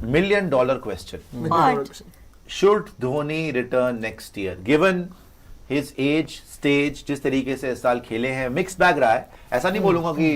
million dollar question. What? Should Dhoni return next year? Given his age, stage, जिस तरीके से इस साल खेले हैं, मिक्स बैग रहा है. ऐसा नहीं बोलूंगा कि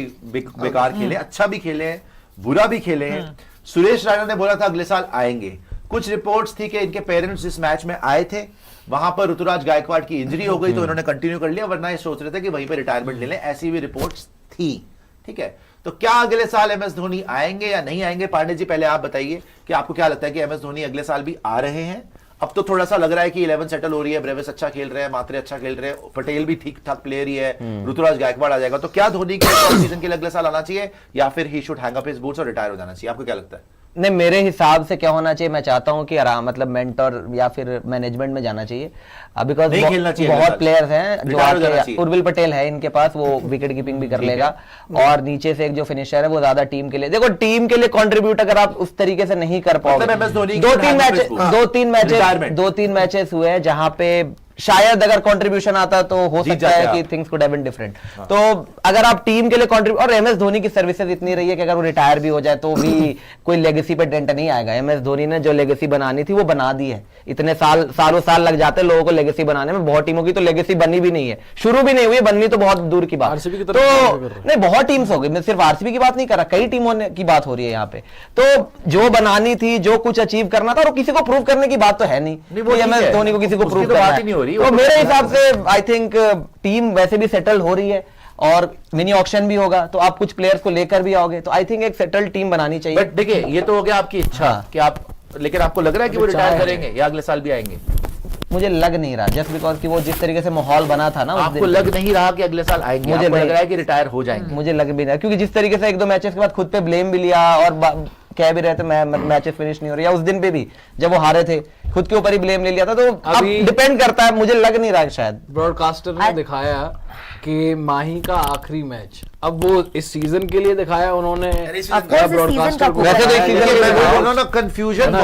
बेकार खेले, अच्छा भी खेले हैं, बुरा भी खेले हैं. सुरेश रैना ने बोला था अगले साल आएंगे. कुछ रिपोर्ट्स थी कि इनके पेरेंट्स इस मैच में आए थे, वहां पर ऋतुराज गायकवाड़ की इंजरी हो गई तो इन्होंने कंटिन्यू कर लिया, वरना ये सोच रहे थे कि वहीं पे रिटायरमेंट ले लें. ऐसी भी रिपोर्ट्स थी. ठीक है, तो क्या अगले साल एमएस धोनी आएंगे या नहीं आएंगे? पांडे जी पहले आप बताइए कि आपको क्या लगता है कि एमएस धोनी अगले साल भी आ रहे हैं? अब तो थोड़ा सा लग रहा है कि 11 सेटल हो रही है, ब्रेविस अच्छा खेल रहे हैं, मात्रे अच्छा खेल रहे हैं, पटेल भी ठीक ठाक प्लेयर ही है, ऋतुराज गायकवाड़ आ जाएगा. तो क्या धोनी के सीजन के लिए अगले साल आना चाहिए या फिर he should hang up his boots और रिटायर हो जाना चाहिए? आपको क्या लगता है? नहीं, मेरे हिसाब से क्या होना चाहिए, मैं चाहता हूं कि आराम मतलब मेंटर या फिर मैनेजमेंट में जाना चाहिए. बिकॉज बहुत प्लेयर्स हैं जो आके, उर्विल पटेल है इनके पास, वो विकेट कीपिंग भी कर लेगा, और नीचे से एक जो फिनिशर है वो ज्यादा टीम के लिए, देखो टीम के लिए कंट्रीब्यूट अगर आप उस तरीके से नहीं कर पाओगे. दो तीन मैचेस हुए जहां पे शायद अगर कंट्रीब्यूशन आता तो हो सकता है कि things could have been different. तो अगर आप टीम के लिए कंट्रीब्यूट, और एमएस धोनी की सर्विसेज इतनी रही है कि अगर वो रिटायर भी हो जाए तो भी कोई लेगेसी पे डेंट नहीं आएगा. एमएस धोनी ने जो लेगेसी बनानी थी वो बना दी है. इतने सालों साल लग जाते हैं लोगों को लेगेसी बनाने में, बहुत टीमों की तो लेगेसी बनी भी नहीं है, शुरू भी नहीं हुई, बननी तो बहुत दूर की बात. तो नहीं, बहुत टीम्स हो गई, मैं सिर्फ आरसीबी की बात नहीं कर रहा, कई टीमों की बात हो रही है यहाँ पे. तो जो बनानी थी, जो कुछ अचीव करना था, और किसी को प्रूव करने की बात तो है नहीं, वो एमएस धोनी को किसी को प्रूव करना है. तो मेरे हिसाब से आई थिंक टीम वैसे भी सेटल हो रही है और मिनी ऑक्शन भी होगा, तो आप कुछ प्लेयर्स को लेकर भी आओगे, तो आई थिंक एक सेटल टीम बनानी चाहिए. बट देखिए, ये तो हो गया आपकी इच्छा कि आप, लेकिन आपको लग रहा है कि वो रिटायर करेंगे या अगले साल भी आएंगे? मुझे लग नहीं रहा, जस्ट बिकॉज कि वो जिस तरीके से माहौल बना था ना, आपको लग नहीं रहा कि अगले साल आएंगे? मुझे लग रहा है कि रिटायर हो जाएंगे. मुझे लग भी नहीं, क्योंकि जिस तरीके से एक दो मैचेस के बाद खुद पे ब्लेम भी लिया और कह भी रहे थे मैचेस फिनिश नहीं हो रही, या उस दिन पे भी जब वो हारे थे खुद के ऊपर ही ब्लेम ले लिया था. तो अब डिपेंड करता है, मुझे लग नहीं रहा शायद. ब्रॉडकास्टर ने दिखाया कि माही का आखिरी मैच, अब वो इस सीजन के लिए दिखाया उन्होंने. ब्रॉडकास्टर वैसे तो कंफ्यूजन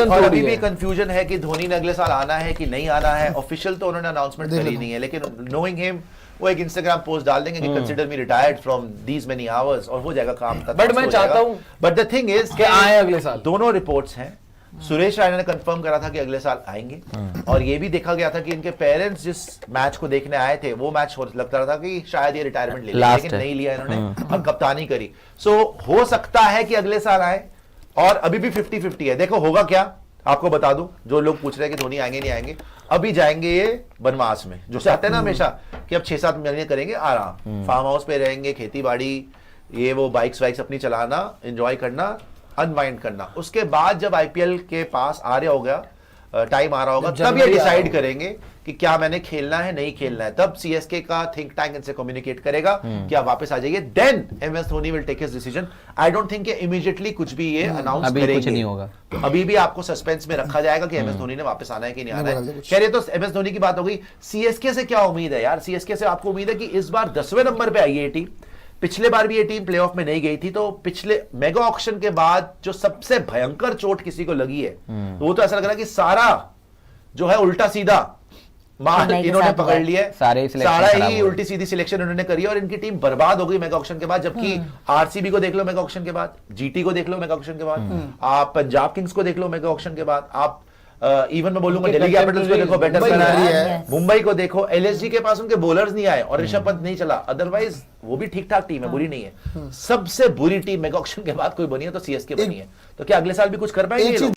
और अभी भी कंफ्यूजन है कि धोनी ने अगले साल आना है कि नहीं आना है. ऑफिशियल तो उन्होंने अनाउंसमेंट करी नहीं है, लेकिन नोइंग हिम वो एक इंस्टाग्राम पोस्ट डाल देंगे कि consider me retired from these many hours, और हो जाएगा काम. बट मैं चाहता हूं, बट द थिंग इज कि आए अगले साल. दोनों रिपोर्ट्स हैं. सुरेश रैना ने कंफर्म करा था कि अगले साल आएंगे, और ये भी देखा गया था कि इनके पेरेंट्स जिस मैच को देखने आए थे वो मैच लगता था कि शायद ये रिटायरमेंट ले लेंगे, लेकिन नहीं लिया इन्होंने और कप्तानी करी. सो हो सकता है कि अगले साल आए, और अभी भी 50-50 है. देखो होगा क्या, आपको बता दूं, जो लोग पूछ रहे हैं कि धोनी आएंगे नहीं आएंगे, अभी जाएंगे ये बनवास में, जो चाहते हैं ना हमेशा कि अब 6-7 महीने करेंगे आराम, फार्म हाउस पे रहेंगे, खेती बाड़ी, ये वो बाइक्स वाइक्स अपनी चलाना, एंजॉय करना, अनवाइंड करना. उसके बाद जब आईपीएल के पास आ रहा होगा, टाइम आ रहा होगा, तब ये डिसाइड करेंगे कि क्या मैंने खेलना है नहीं खेलना है. तब सीएसके का थिंक टैंक इनसे कम्युनिकेट करेगा कि आप वापस आ जाइए. Then MS Dhoni will take his decision. I don't think immediately कुछ भी ये अनाउंस करेंगे, कुछ नहीं होगा. तो अभी भी आपको सस्पेंस में रखा जाएगा कि एमएस धोनी ने वापस आना है कि नहीं आना है. कह रहे तो एमएस धोनी की बात हो गई. सीएसके से क्या उम्मीद है यार? सीएसके से आपको उम्मीद है कि इस बार 10वें नंबर पे आई है ये टीम. पिछले बार भी ये टीम प्लेऑफ में नहीं गई थी, तो पिछले मेगा ऑक्शन के बाद जो सबसे भयंकर चोट किसी को लगी है, तो वो तो ऐसा लग रहा है कि सारा जो है उल्टा सीधा मार इन्होंने पकड़ लिया है. सारा ही उल्टी सीधी सिलेक्शन इन्होंने करी है और इनकी टीम बर्बाद हो गई मेगा ऑक्शन के बाद. जबकि आरसीबी को देख लो मेगा ऑक्शन के बाद, जीटी को देख लो मेगा ऑक्शन के बाद, आप पंजाब किंग्स को देख लो मेगा ऑक्शन के बाद, आप इवन मैं बोलूंगा दिल्ली कैपिटल्स को देखो, बेटर कर रही है, मुंबई को देखो, एलएसजी के पास उनके बॉलर्स नहीं आए और ऋषभ पंत नहीं चला. अदरवाइज वो भी ठीक ठाक टीम है, बुरी नहीं है. सबसे बुरी टीम मेगा ऑक्शन के बाद कोई बनी है तो सीएसके बनी है. तो क्या अगले साल भी कुछ कर पाएंगे ये लोग?